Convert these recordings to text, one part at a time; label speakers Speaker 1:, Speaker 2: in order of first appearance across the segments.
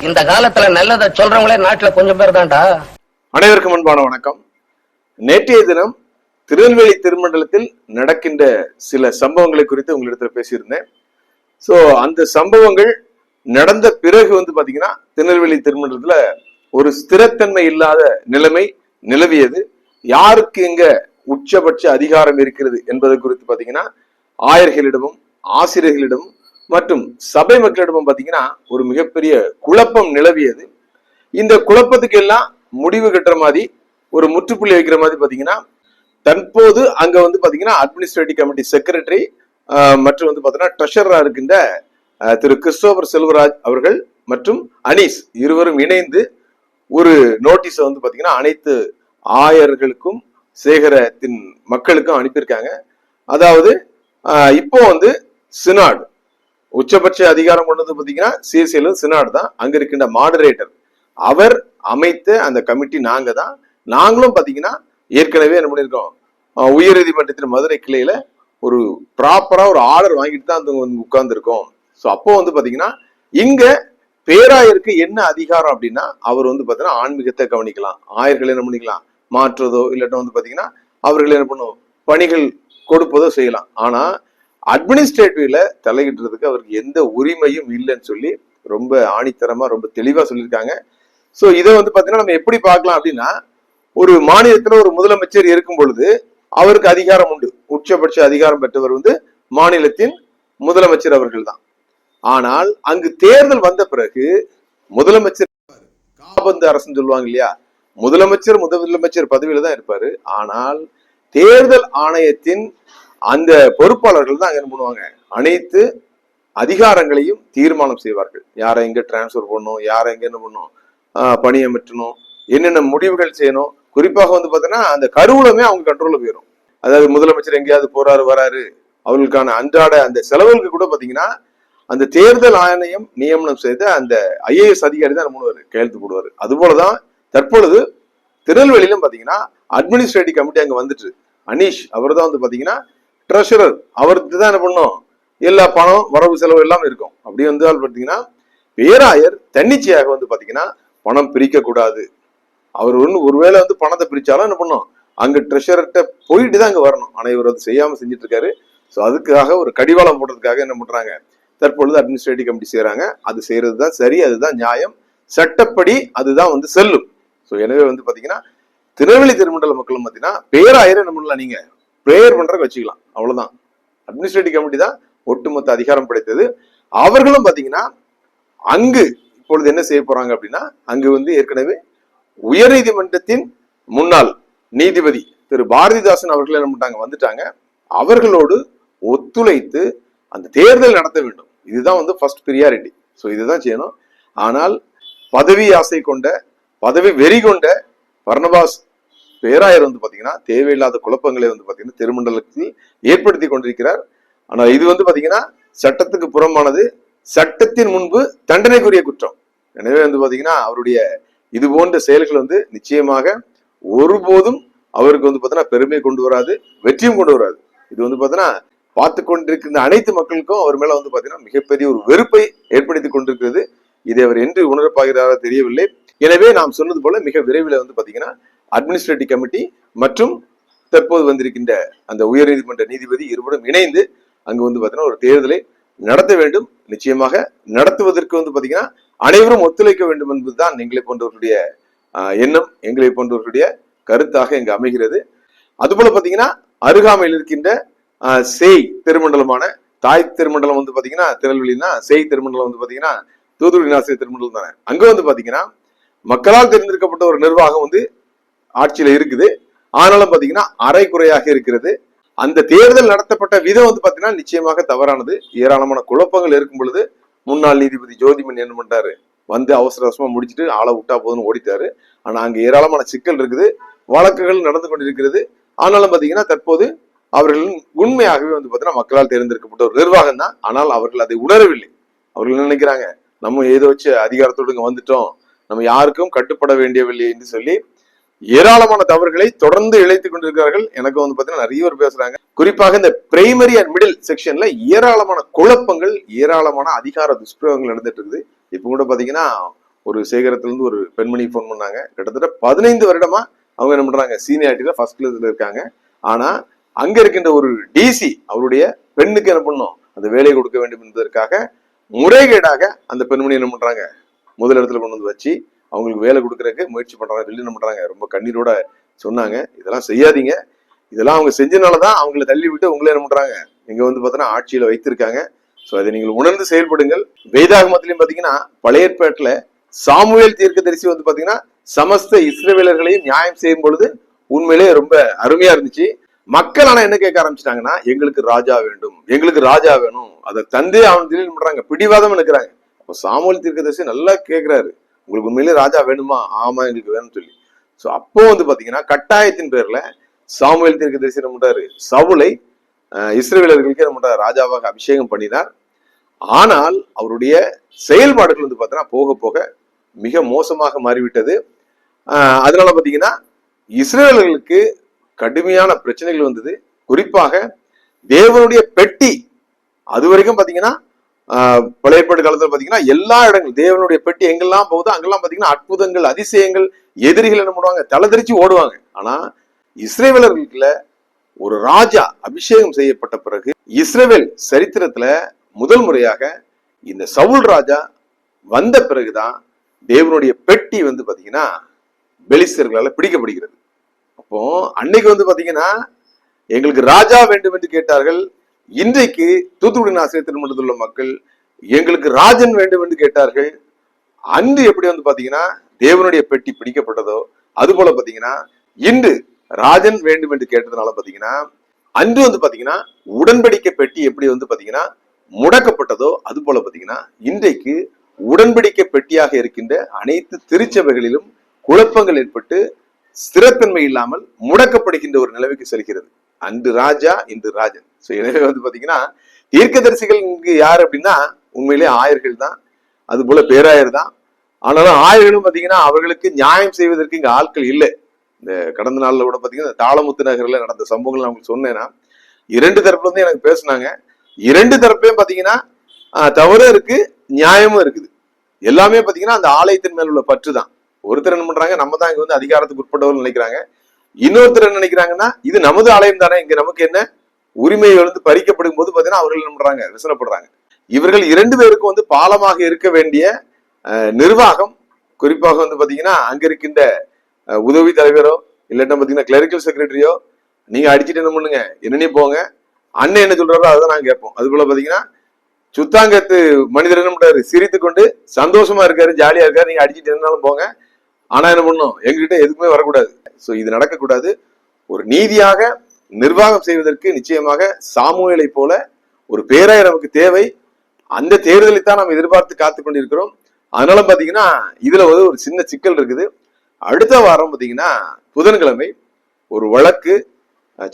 Speaker 1: இந்த காலத்துல நல்லதை சொல்றவங்களே நாட்டுல கொஞ்சம் பேர் தான்டா.
Speaker 2: அனைவருக்கும் அன்பான வணக்கம். நேற்றைய தினம் திருநெல்வேலி திருமண்டலத்தில் நடக்கின்ற சில சம்பவங்களை குறித்து உங்களிடத்துல பேசியிருந்தேன். சோ அந்த சம்பவங்கள் நடந்த பிறகு பாத்தீங்கன்னா திருநெல்வேலி திருமண்டலத்துல ஒரு ஸ்திரத்தன்மை இல்லாத நிலைமை நிலவியது. யாருக்கு இங்க உச்சபட்ச அதிகாரம் இருக்கிறது என்பதை குறித்து பாத்தீங்கன்னா ஆயர்களிடமும் ஆசிரியர்களிடமும் மற்றும் சபை மக்களிடமும் பாத்தீங்கன்னா ஒரு மிகப்பெரிய குழப்பம் நிலவியது. இந்த குழப்பத்துக்கு எல்லாம் முடிவு கட்டுற மாதிரி ஒரு முற்றுப்புள்ளி வைக்கிற மாதிரி பாத்தீங்கன்னா தற்போது அங்க பாத்தீங்கன்னா அட்மினிஸ்ட்ரேட்டிவ் கமிட்டி செக்ரட்டரி மற்றும் பாத்தீங்கன்னா ட்ரெஷரரா இருக்கின்ற திரு கிறிஸ்டோபர் செல்வராஜ் அவர்கள் மற்றும் அனீஸ் இருவரும் இணைந்து ஒரு நோட்டீஸை பாத்தீங்கன்னா அனைத்து ஆயர்களுக்கும் சேகரத்தின் மக்களுக்கும் அனுப்பியிருக்காங்க. அதாவது இப்போ சினாடு உச்சபட்ச அதிகாரம் கொண்டது பாத்தீங்கன்னா சிஎஸ்சியிலும் சினாடு தான். அங்க இருக்கின்ற மாடரேட்டர் அவர் அமைத்த அந்த கமிட்டி நாங்க தான். நாங்களும் பாத்தீங்கன்னா ஏற்கனவே என்ன பண்ணிருக்கோம், உயர் நீதிமன்றத்தின் மதுரை கிளையில ஒரு ப்ராப்பரா ஒரு ஆர்டர் வாங்கிட்டு தான் உட்கார்ந்து இருக்கோம். ஸோ அப்போ பாத்தீங்கன்னா இங்க பேராயருக்கு என்ன அதிகாரம் அப்படின்னா அவர் பாத்தீங்கன்னா ஆன்மீகத்தை கவனிக்கலாம், ஆயர்கள் என்ன பண்ணிக்கலாம் மாற்றுவதோ இல்லாட்டும் பாத்தீங்கன்னா அவர்கள் என்ன பண்ணும் பணிகள் கொடுப்பதோ செய்யலாம். ஆனா அட்மினிஸ்ட்ரேட்டிவ்ல தலையிடுறதுக்கு அவருக்கு எந்த உரிமையும் இல்லைன்னு சொல்லி ரொம்ப ஆணித்தரமா ரொம்ப தெளிவா சொல்லியிருக்காங்க. சோ இதை பாத்தீங்கன்னா நம்ம எப்படி பார்க்கலாம் அப்படின்னா, ஒரு மாநிலத்துல ஒரு முதலமைச்சர் இருக்கும் பொழுது அவருக்கு அதிகாரம் உண்டு. உச்சபட்ச அதிகாரம் பெற்றவர் மாநிலத்தின் முதலமைச்சர் அவர்கள் தான். ஆனால் அங்கு தேர்தல் வந்த பிறகு முதலமைச்சர் காபந்து அரசுன்னு சொல்லுவாங்க இல்லையா, முதலமைச்சர் பதவியில தான் இருப்பாரு. ஆனால் தேர்தல் ஆணையத்தின் அந்த பொறுப்பாளர்கள் தான் என்ன பண்ணுவாங்க, அனைத்து அதிகாரங்களையும் தீர்மானம் செய்வார்கள். யாரை எங்க டிரான்ஸ்பர் பண்ணணும், யாரை எங்க என்ன பண்ணணும், பணியமற்றணும், என்னென்ன முடிவுகள் செய்யணும். குறிப்பாக பாத்தீங்கன்னா அந்த கருவூலமே அவங்க கண்ட்ரோல்ல போயிடும். அதாவது முதலமைச்சர் எங்கேயாவது போறாரு வராரு, அவர்களுக்கான அன்றாட அந்த செலவுகளுக்கு கூட பாத்தீங்கன்னா அந்த தேர்தல் ஆணையம் நியமனம் செய்த அந்த ஐஏஎஸ் அதிகாரி தான் பண்ணுவாரு, கையெழுத்து போடுவாரு. அது போலதான் தற்பொழுது திருநெல்வேலியிலும் பாத்தீங்கன்னா அட்மினிஸ்ட்ரேட்டிவ் கமிட்டி அங்க வந்துட்டு அனீஷ் அவர் தான் பாத்தீங்கன்னா ட்ரெஷரர். அவருக்கு தான் என்ன பண்ணும், எல்லா பணம் வரவு செலவு எல்லாம் இருக்கும். அப்படி பாத்தீங்கன்னா பேராயர் தன்னிச்சையாக பாத்தீங்கன்னா பணம் பிரிக்க கூடாது. அவர் ஒருவேளை பணத்தை பிரிச்சாலும் என்ன பண்ணும், அங்க ட்ரெஷரர்கிட்ட போயிட்டு தான் அங்க வரணும். ஆனா இவர் செய்யாம செஞ்சுட்டு இருக்காரு. ஸோ அதுக்காக ஒரு கடிவாளம் போடுறதுக்காக என்ன பண்றாங்க, தற்பொழுது அட்மினிஸ்ட்ரேட்டிவ் கமிட்டி செய்யறாங்க. அது செய்யறதுதான் சரி, அதுதான் நியாயம், சட்டப்படி அதுதான் செல்லும். ஸோ எனவே பாத்தீங்கன்னா திருநெல்வேலி திருமண்டல மக்களும் பாத்தீங்கன்னா பேராயர் என்ன பண்ணலாம், நீங்க பிரேயர் பண்றதுக்கு வச்சுக்கலாம், அவ்வளவுதான். அட்மினிஸ்ட்ரேட்டிவ் கமிட்டி தான் ஒட்டுமொத்த அதிகாரம் படைத்தது. அவர்களும் பாத்தீங்கன்னா அங்கு இப்பொழுது என்ன செய்ய போறாங்க அப்படின்னா, அங்கு ஏற்கனவே உயர் நீதிமன்றத்தின் முன்னாள் நீதிபதி திரு பாரதிதாசன் அவர்கள் என்ன பண்ணிட்டாங்க வந்துட்டாங்க. அவர்களோடு ஒத்துழைத்து அந்த தேர்தல் நடத்த வேண்டும். இதுதான் ஃபர்ஸ்ட் பிரியாரிட்டி. ஸோ இதுதான் செய்யணும். ஆனால் பதவி ஆசை கொண்ட, பதவி வெறி கொண்ட பர்னபாஸ் பேராயர் பாத்தீங்கன்னா தேவையில்லாத குழப்பங்களை பாத்தீங்கன்னா திருமண்டலத்தில் ஏற்படுத்தி கொண்டிருக்கிறார். ஆனால் இது பாத்தீங்கன்னா சட்டத்துக்கு புறம்பானது, சட்டத்தின் முன்பு தண்டனைக்குரிய குற்றம். எனவே பாத்தீங்கன்னா அவருடைய இது போன்ற செயல்கள் நிச்சயமாக ஒருபோதும் அவருக்கு பாத்தீங்கன்னா பெருமை கொண்டு வராது, வெற்றியும் கொண்டு வராது. இது பாத்தீங்கன்னா பார்த்து கொண்டிருக்கின்ற அனைத்து மக்களுக்கும் அவர் மேல பாத்தீங்கன்னா மிகப்பெரிய ஒரு வெறுப்பை ஏற்படுத்தி கொண்டிருக்கிறது. இதை அவர் என்று உணரப்பாகிறாரா தெரியவில்லை. எனவே நாம் சொன்னது போல மிக விரைவில் பாத்தீங்கன்னா அட்மினிஸ்ட்ரேட்டிவ் கமிட்டி மற்றும் தற்போது வந்திருக்கின்ற அந்த உயர் நீதிமன்ற நீதிபதி இருவரும் இணைந்து அங்கு பாத்தீங்கன்னா ஒரு தேர்தலை நடத்த வேண்டும். நிச்சயமாக நடத்துவதற்கு பாத்தீங்கன்னா அனைவரும் ஒத்துழைக்க வேண்டும் என்பதுதான் எங்களை போன்றவர்களுடைய எண்ணம், எங்களை போன்றவர்களுடைய கருத்தாக இங்கு அமைகிறது. அதுபோல பாத்தீங்கன்னா அருகாமையில் இருக்கின்ற சேய் திருமண்டலமான தாய் திருமண்டலம் பாத்தீங்கன்னா திருநெல்வேலினா சேய் திருமண்டலம் பாத்தீங்கன்னா தூத்துக்குடி ஆசிரியர் திருமண்டலம் தானே. அங்க பாத்தீங்கன்னா மக்களால் தேர்ந்தெடுக்கப்பட்ட ஒரு நிர்வாகம் ஆட்சியில இருக்குது. ஆனாலும் பாத்தீங்கன்னா அரைக்குறையாக இருக்கிறது. அந்த தேர்தல் நடத்தப்பட்ட விதம் பாத்தீங்கன்னா நிச்சயமாக தவறானது. ஏராளமான குழப்பங்கள் இருக்கும் பொழுது முன்னாள் நீதிபதி ஜோதிமன் என்ன பண்றாரு, அவசர அவசரமா முடிச்சுட்டு ஆளை விட்டா போதுன்னு ஓடிட்டாரு. ஆனா அங்க ஏராளமான சிக்கல் இருக்குது, வழக்குகள் நடந்து கொண்டிருக்கிறது. ஆனாலும் பாத்தீங்கன்னா தற்போது அவர்கள் உண்மையாகவே பாத்தீங்கன்னா மக்களால் தேர்ந்தெடுக்கப்பட்ட ஒரு நிர்வாகம் தான். ஆனால் அவர்கள் அதை உணரவில்லை. அவர்கள் நினைக்கிறாங்க நம்ம ஏதோ வச்சு அதிகாரத்தோடு இங்க வந்துட்டோம், நம்ம யாருக்கும் கட்டுப்பட வேண்டியவில்லை என்று சொல்லி ஏராளமான தவறுகளை தொடர்ந்து இழைத்துக் கொண்டிருக்கிறார்கள். எனக்கு பாத்தீங்கன்னா நிறைய பேர் பேசுறாங்க. குறிப்பாக இந்த பிரைமரி அண்ட் மிடில் செக்ஷன்ல ஏராளமான குழப்பங்கள், ஏராளமான அதிகார துஷ்பிரயோகங்கள் நடந்துட்டு இருக்குது. இப்ப கூட பாத்தீங்கன்னா ஒரு சேகரத்திலிருந்து ஒரு பெண்மணி போன் பண்ணாங்க. கிட்டத்தட்ட 15 வருடமா அவங்க என்ன பண்றாங்க, சீனியாரிட்டியில ஃபர்ஸ்ட் கிளாஸ்ல இருக்காங்க. ஆனா அங்க இருக்கின்ற ஒரு டிசி அவருடைய பெண்ணுக்கு என்ன பண்ணும், அந்த வேலையை கொடுக்க வேண்டும் என்பதற்காக முறைகேடாக அந்த பெண்மணி என்ன பண்றாங்க, முதல் இடத்துல கொண்டு வந்து வச்சு அவங்களுக்கு வேலை கொடுக்கறதுக்கு முயற்சி பண்றாங்க. சொல்லி என்ன பண்றாங்க, ரொம்ப கண்ணீரோட சொன்னாங்க, இதெல்லாம் செய்யாதீங்க, இதெல்லாம் அவங்க செஞ்சனாலதான் அவங்களை தள்ளி விட்டு உங்களை என்ன பண்றாங்க இங்க வந்து பாத்தீங்கன்னா ஆட்சியில வைத்திருக்காங்க. சோ அதை நீங்கள் உணர்ந்து செயல்படுங்கள். வேதாகமத்திலையும் பாத்தீங்கன்னா பழைய ஏற்பாட்டுல சாமுவேல் தீர்க்கதரிசி வந்து பாத்தீங்கன்னா சமஸ்த இஸ்ரவேலர்களையும் நியாயம் செய்யும் பொழுது உண்மையிலேயே ரொம்ப அருமையா இருந்துச்சு. மக்கள் ஆனா என்ன கேட்க ஆரம்பிச்சிட்டாங்கன்னா, எங்களுக்கு ராஜா வேண்டும், எங்களுக்கு ராஜா வேணும், அதை தந்தே அவன் திடீர்னு பண்றாங்க, பிடிவாதம் இருக்கிறாங்க. அப்போ சாமுவேல் தீர்க்கதரிசி நல்லா கேட்கிறாரு, உங்களுக்கு உண்மையிலேயே ராஜா வேணுமா? ஆமா எங்களுக்கு வேணும்னு சொல்லி. சோ அப்போ வந்து பாத்தீங்கன்னா கட்டாயத்தின் பேர்ல சாமுவேல் தீர்க்கதரிசி என்ன பண்றாரு, சவுலை இஸ்ரவேலர்களுக்கு என்ன பண்றாரு, ராஜாவாக அபிஷேகம் பண்ணினார். ஆனால் அவருடைய செயல்பாடுகள் வந்து பாத்தீங்கன்னா போக போக மிக மோசமாக மாறிவிட்டது. அதனால பாத்தீங்கன்னா இஸ்ரவேலர்களுக்கு கடுமையான பிரச்சனைகள் வந்தது. குறிப்பாக தேவனுடைய பெட்டி அது வரைக்கும் பாத்தீங்கன்னா பழைய ஏற்பாடு காலத்துல பாத்தீங்கன்னா எல்லா இடங்களும் தேவனுடைய பெட்டி எங்கெல்லாம் போகுதோ அங்கெல்லாம் பாத்தீங்கன்னா அற்புதங்கள், அதிசயங்கள், எதிரிகள் என்ன பண்ணுவாங்க, தலைதறிச்சு ஓடுவாங்க. ஆனா இஸ்ரவேலர்களுக்குள்ள ஒரு ராஜா அபிஷேகம் செய்யப்பட்ட பிறகு இஸ்ரவேல் சரித்திரத்துல முதல் முறையாக இந்த சவுல் ராஜா வந்த பிறகுதான் தேவனுடைய பெட்டி வந்து பாத்தீங்கன்னா பெலிஸ்தர்களால பிடிக்கப்படுகிறது. அப்போ அன்னைக்கு வந்து பாத்தீங்கன்னா எங்களுக்கு ராஜா வேண்டும் என்று கேட்டார்கள். இன்றைக்கு தூத்துக்குடி ஆசிரியர் திருமணத்தில் உள்ள மக்கள் எங்களுக்கு ராஜன் வேண்டும் என்று கேட்டார்கள். அன்று எப்படி வந்து பாத்தீங்கன்னா தேவனுடைய பெட்டி பிடிக்கப்பட்டதோ அது போல பாத்தீங்கன்னா இன்று ராஜன் வேண்டும் என்று கேட்டதுனால பாத்தீங்கன்னா அன்று வந்து பாத்தீங்கன்னா உடன்படிக்கை பெட்டி எப்படி வந்து பாத்தீங்கன்னா முடக்கப்பட்டதோ அது போல பாத்தீங்கன்னா இன்றைக்கு உடன்படிக்கை பெட்டியாக இருக்கின்ற அனைத்து திருச்சபைகளிலும் குழப்பங்கள் ஏற்பட்டு ஸ்திரத்தன்மை இல்லாமல் முடக்கப்படுகின்ற ஒரு நிலைமைக்கு செல்கிறது. அன்று ராஜா இன்று ராஜன். எனவே வந்து பாத்தீங்கன்னா தீர்க்கதரிசிகள் இங்கு யார் அப்படின்னா உண்மையிலே ஆயர்கள் தான், அது போல பேராயர் தான். ஆனாலும் ஆயர்களும் பாத்தீங்கன்னா அவர்களுக்கு நியாயம் செய்வதற்கு இங்க ஆட்கள் இல்லை. இந்த கடந்த நாள்ல கூட பாத்தீங்கன்னா தாளமுத்து நகர்ல நடந்த சம்பவங்கள் நான் உங்களுக்கு சொன்னேன்னா 2 தரப்புல இருந்து எனக்கு பேசினாங்க. 2 தரப்பையும் பாத்தீங்கன்னா தவறும் இருக்கு, நியாயமும் இருக்குது. எல்லாமே பாத்தீங்கன்னா அந்த ஆலயத்தின் மேல் உள்ள பற்று தான். ஒருத்தர் என்ன பண்றாங்க, நம்ம தான் இங்க வந்து அதிகாரத்துக்கு உட்பட்டவர்கள் நினைக்கிறாங்க. இன்னொருத்தர் என்ன நினைக்கிறாங்கன்னா, இது நமது ஆலயம் தானே, இங்க நமக்கு என்ன உரிமை வந்து பறிக்கப்படும் போது பாத்தீங்கன்னா அவர்கள் என்ன பண்றாங்க, விசனப்படுறாங்க. இவர்கள் 2 பேருக்கும் வந்து பாலமாக இருக்க வேண்டிய நிர்வாகம், குறிப்பாக வந்து பாத்தீங்கன்னா அங்க இருக்கின்ற உதவி தலைவரோ இல்லட்டா பாத்தீங்கன்னா கிளரிக்கல் செக்ரட்டரியோ, நீங்க அடிச்சுட்டு என்ன பண்ணுங்க, என்னன்னே போங்க, அண்ணன் என்ன சொல்றாரோ அதான் நாங்க கேட்போம். அது போல பாத்தீங்கன்னா சுத்தாங்கத்து மனிதர் என்ன பண்றாரு, சிரித்து கொண்டு சந்தோஷமா இருக்காரு, ஜாலியா இருக்காரு, நீங்க அடிச்சுட்டு என்னாலும் போங்க, ஆனா என்ன பண்ணும், எங்ககிட்ட எதுக்குமே வரக்கூடாது. சோ இது நடக்கக்கூடாது. ஒரு நீதியாக நிர்வாகம் செய்வதற்கு நிச்சயமாக சாமுவேலை போல ஒரு பேராயர் நமக்கு தேவை. அந்த தேர்தலை தான் நாம் எதிர்பார்த்து காத்து கொண்டிருக்கிறோம். அதனால பாத்தீங்கன்னா இதுல ஒரு சின்ன சிக்கல் இருக்குது. அடுத்த வாரம் பாத்தீங்கன்னா புதன்கிழமை ஒரு வழக்கு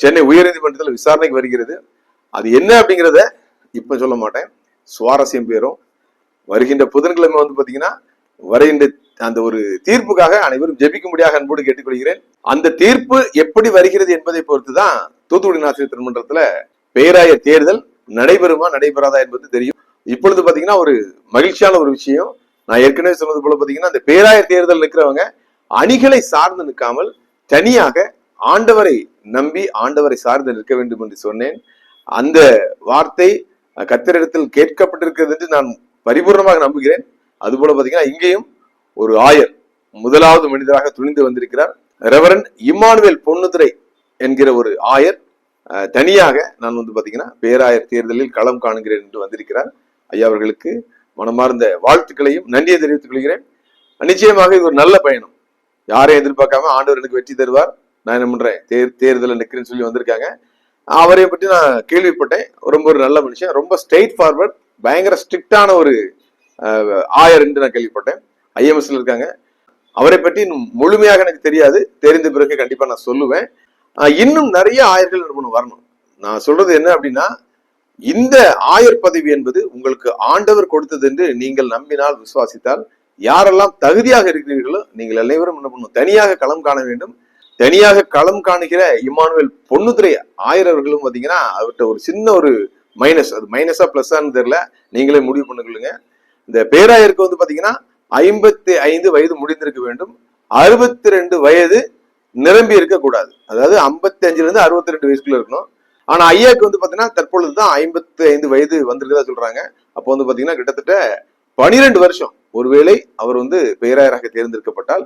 Speaker 2: சென்னை உயர்நீதிமன்றத்தில் விசாரணைக்கு வருகிறது. அது என்ன அப்படிங்கிறத இப்ப சொல்ல மாட்டேன், சுவாரஸ்யம் பேரும். வருகின்ற புதன்கிழமை வந்து பாத்தீங்கன்னா வருகின்ற அந்த ஒரு தீர்ப்புக்காக அனைவரும் ஜெபிக்கும்படியாக அன்போடு கேட்டுக்கொள்கிறேன். அந்த தீர்ப்பு எப்படி வருகிறது என்பதை பொறுத்துதான் தூத்துக்குடி ஆசிரியர் திருமன்றத்துல பேராயர் தேர்தல் நடைபெறுமா நடைபெறாதா என்பது தெரியும். இப்பொழுது பாத்தீங்கன்னா ஒரு மகிழ்ச்சியான ஒரு விஷயம், நான் ஏற்கனவே சொன்னது போல பாத்தீங்கன்னா அந்த பேராயர் தேர்தல் நிற்கிறவங்க அணிகளை சார்ந்து நிற்காமல் தனியாக ஆண்டவரை நம்பி ஆண்டவரை சார்ந்து நிற்க வேண்டும் என்று சொன்னேன். அந்த வார்த்தை கர்த்தரிடத்தில் கேட்கப்பட்டிருக்கிறது என்று நான் பரிபூர்ணமாக நம்புகிறேன். அதுபோல பாத்தீங்கன்னா இங்கேயும் ஒரு ஆயர் முதலாவது மனிதராக துணிந்து வந்திருக்கிறார். ரெவரண்ட் இம்மானுவேல் பொன்னுத்துரை என்கிற ஒரு ஆயர் தனியாக நான் வந்து பாத்தீங்கன்னா பேராயர் தேர்தலில் களம் காணுகிறேன் என்று வந்திருக்கிறார். ஐயா அவர்களுக்கு மனமார்ந்த வாழ்த்துக்களையும் நன்றியை தெரிவித்துக் கொள்கிறேன். நிச்சயமாக இது ஒரு நல்ல பயணம். யாரையும் எதிர்பார்க்காம ஆண்டவர் எனக்கு வெற்றி தருவார், நான் என்ன பண்றேன் தேர்தலில் நிற்கிறேன்னு சொல்லி வந்திருக்காங்க. அவரை பற்றி நான் கேள்விப்பட்டேன். ரொம்ப ஒரு நல்ல மனுஷன், ரொம்ப ஸ்ட்ரெயிட் ஃபார்வர்ட், பயங்கர ஸ்ட்ரிக்டான ஒரு ஆயர் என்று நான் கேள்விப்பட்டேன். ஐஎம்எஸ்ல இருக்காங்க. அவரை பற்றி முழுமையாக எனக்கு தெரியாது, தெரிந்த பிறகு கண்டிப்பா நான் சொல்லுவேன். இன்னும் நிறைய ஆயர்கள் வரணும். நான் சொல்றது என்ன அப்படின்னா, இந்த ஆயர் பதவி என்பது உங்களுக்கு ஆண்டவர் கொடுத்தது என்று நீங்கள் நம்பினால் விசுவாசித்தால் யாரெல்லாம் தகுதியாக இருக்கிறீர்களோ நீங்கள் அனைவரும் என்ன பண்ணணும், தனியாக களம் காண வேண்டும். தனியாக களம் காணுகிற இம்மானுவேல் பொன்னுத்துரை ஆயர் அவர்களும் பாத்தீங்கன்னா அவர்கிட்ட ஒரு சின்ன ஒரு மைனஸ், அது மைனஸா பிளஸ்ஸான்னு தெரியல, நீங்களே முடிவு பண்ணிக்கொள்ளுங்க. இந்த பேராயருக்கு வந்து பாத்தீங்கன்னா 55 வயது முடிந்திருக்க வேண்டும். 62 வயது நிரம்பி இருக்க கூடாது. அதாவது 55ல இருந்து 62 வயசுக்குள்ள இருக்கணும். ஆனா ஐயாக்கு வந்து பாத்தீங்கன்னா தற்பொழுதுதான் 55 வயது வந்திருக்கதா சொல்றாங்க. அப்போ வந்து பாத்தீங்கன்னா கிட்டத்தட்ட 12 வருஷம், ஒருவேளை அவர் வந்து பேராயராக தேர்ந்தெடுக்கப்பட்டால்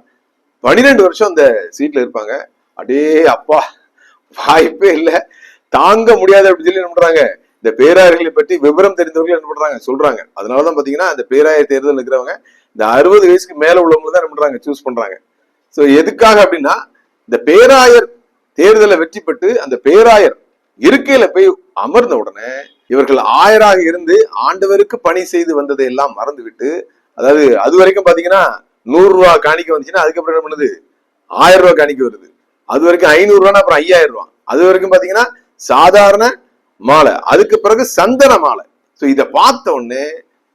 Speaker 2: 12 வருஷம் அந்த சீட்ல இருப்பாங்க. அடே அப்பா, வாய்ப்பே இல்லை, தாங்க முடியாது அப்படின்னு சொல்லி என்ன பண்றாங்க, இந்த பேராயர்களை பற்றி விவரம் தெரிந்தவர்கள் என்ன பண்றாங்க சொல்றாங்க. அதனாலதான் பாத்தீங்கன்னா இந்த பேராயர் தேர்தல் இருக்கிறவங்க இந்த 60 வயசுக்கு மேல உள்ளவங்க தான் என்ன பண்றாங்க சூஸ் பண்றாங்க. சோ எதுக்காக அப்படின்னா, இந்த பேராயர் தேர்தலை வெற்றி பெற்று அந்த பேராயர் இருக்கையில போய் அமர்ந்த உடனே இவர்கள் ஆயராக இருந்து ஆண்டவருக்கு பணி செய்து வந்ததை எல்லாம் மறந்து விட்டு, அதாவது அது வரைக்கும் பாத்தீங்கன்னா 100 ரூபாய் காணிக்க வந்துச்சுன்னா அதுக்கப்புறம் என்ன பண்ணுது 1000 ரூபாய் காணிக்க வருது. அது வரைக்கும் 500 ரூபாய், அப்புறம் 5000 ரூபாய். அது வரைக்கும் பாத்தீங்கன்னா சாதாரண மாலை, அதுக்கு பிறகு சந்தன மாலை. சோ இத பார்த்த உடனே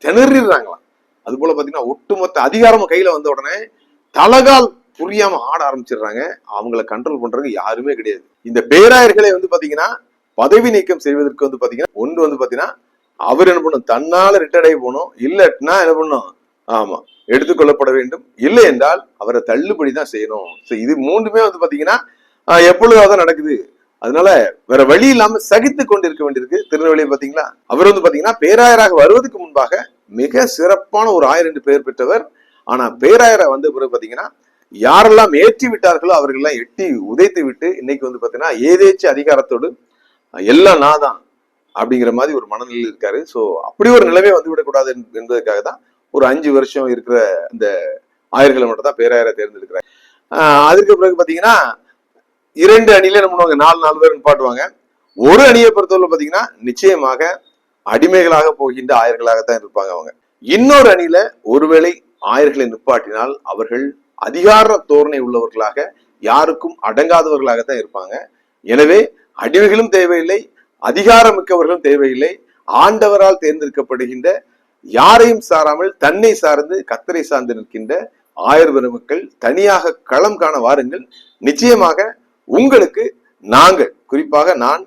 Speaker 2: திணறிடுறாங்களாம். அது போல பாத்தீங்கன்னா ஒட்டுமொத்த அதிகாரமும் கையில வந்த உடனே தலகால் புரியாம ஆட ஆரம்பிச்சிடுறாங்க. அவங்கள கண்ட்ரோல் பண்றதுக்கு யாருமே கிடையாது. இந்த பேராயர்களை வந்து பாத்தீங்கன்னா பதவி நீக்கம் செய்வதற்கு வந்து பாத்தீங்கன்னா ஒன்று வந்து பாத்தீங்கன்னா அவர் என்ன பண்ணும், தன்னால ரிட்டையர்ட் ஆகி போகணும், இல்லைன்னா என்ன பண்ணும், ஆமா எடுத்துக்கொள்ளப்பட வேண்டும், இல்லை என்றால் அவரை தள்ளுபடிதான் செய்யணும். இது மூன்றுமே வந்து பாத்தீங்கன்னா எப்பொழுதாவது நடக்குது. அதனால வேற வழி இல்லாம சகித்து கொண்டு இருக்க வேண்டியிருக்கு. திருநெல்வேலியை பாத்தீங்களா, அவர் வந்து பாத்தீங்கன்னா பேராயராக வருவதற்கு முன்பாக மிக சிறப்பான ஒரு ஆயர் என்று பெயர் பெற்றவர். ஆனா பேராயரை வந்த பிறகு பாத்தீங்கன்னா யாரெல்லாம் ஏற்றி விட்டார்களோ அவர்களெல்லாம் எட்டி உதைத்து விட்டு இன்னைக்கு வந்து பாத்தீங்கன்னா ஏதேச்சு அதிகாரத்தோடு எல்லாம் நான் தான் அப்படிங்கிற மாதிரி ஒரு மனநிலையில் இருக்காரு. சோ அப்படி ஒரு நிலைமை வந்து விடக்கூடாது என்பதற்காக தான் ஒரு 5 வருஷம் இருக்கிற இந்த ஆயர்களை மட்டும் தான் பேராயரை தேர்ந்தெடுக்கிறார். அதுக்கு பிறகு பாத்தீங்கன்னா 2 அணியில என்ன பண்ணுவாங்க, 4 பேர் நிப்பாட்டுவாங்க. ஒரு அணியை பொறுத்தவரை பாத்தீங்கன்னா நிச்சயமாக அடிமைகளாக போகின்ற ஆயர்களாகத்தான் இருப்பாங்க அவங்க. இன்னொரு அணியில ஒருவேளை ஆயர்களை நிப்பாட்டினால் அவர்கள் அதிகார தோரணை உள்ளவர்களாக, யாருக்கும் அடங்காதவர்களாகத்தான் இருப்பாங்க. எனவே அடிமைகளும் தேவையில்லை, அதிகாரமிக்கவர்களும் தேவையில்லை. ஆண்டவரால் தேர்ந்தெடுக்கப்படுகின்ற, யாரையும் சாராமல் தன்னை சார்ந்து கர்த்தரை சார்ந்து நிற்கின்ற ஆயர் பெருமக்கள் தனியாக களம் காண வாருங்கள். நிச்சயமாக உங்களுக்கு நாங்கள், குறிப்பாக நான்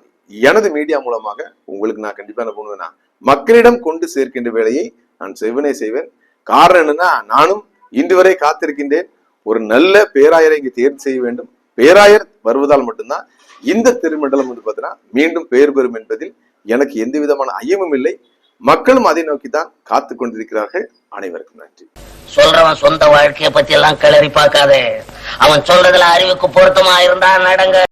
Speaker 2: எனது மீடியா மூலமாக உங்களுக்கு நான் கண்டிப்பா என்ன பண்ணுவேன்னா மக்களிடம் கொண்டு சேர்க்கின்ற வேலையை நான் செய்வேன். காரணம் என்னன்னா, நானும் இன்று வரை காத்திருக்கின்றேன். ஒரு நல்ல பேராயரை இங்கு தேர்வு செய்ய வேண்டும். பேராயர் வருவதால் மட்டும்தான் இந்த திருமண்டலம் வந்து பார்த்தீங்கன்னா மீண்டும் பெயர் பெறும் என்பதில் எனக்கு எந்த விதமான ஐயமும் இல்லை. மக்களும் அதை நோக்கித்தான் காத்து கொண்டிருக்கிறார்கள். அனைவருக்கும் நன்றி.
Speaker 1: சொல்றவன் சொந்த வாழ்க்கையை பத்தி எல்லாம் கிளறி பார்க்காதே. அவன் சொல்றதுல அறிவுக்கு பொருத்தமா இருந்தா நடங்க.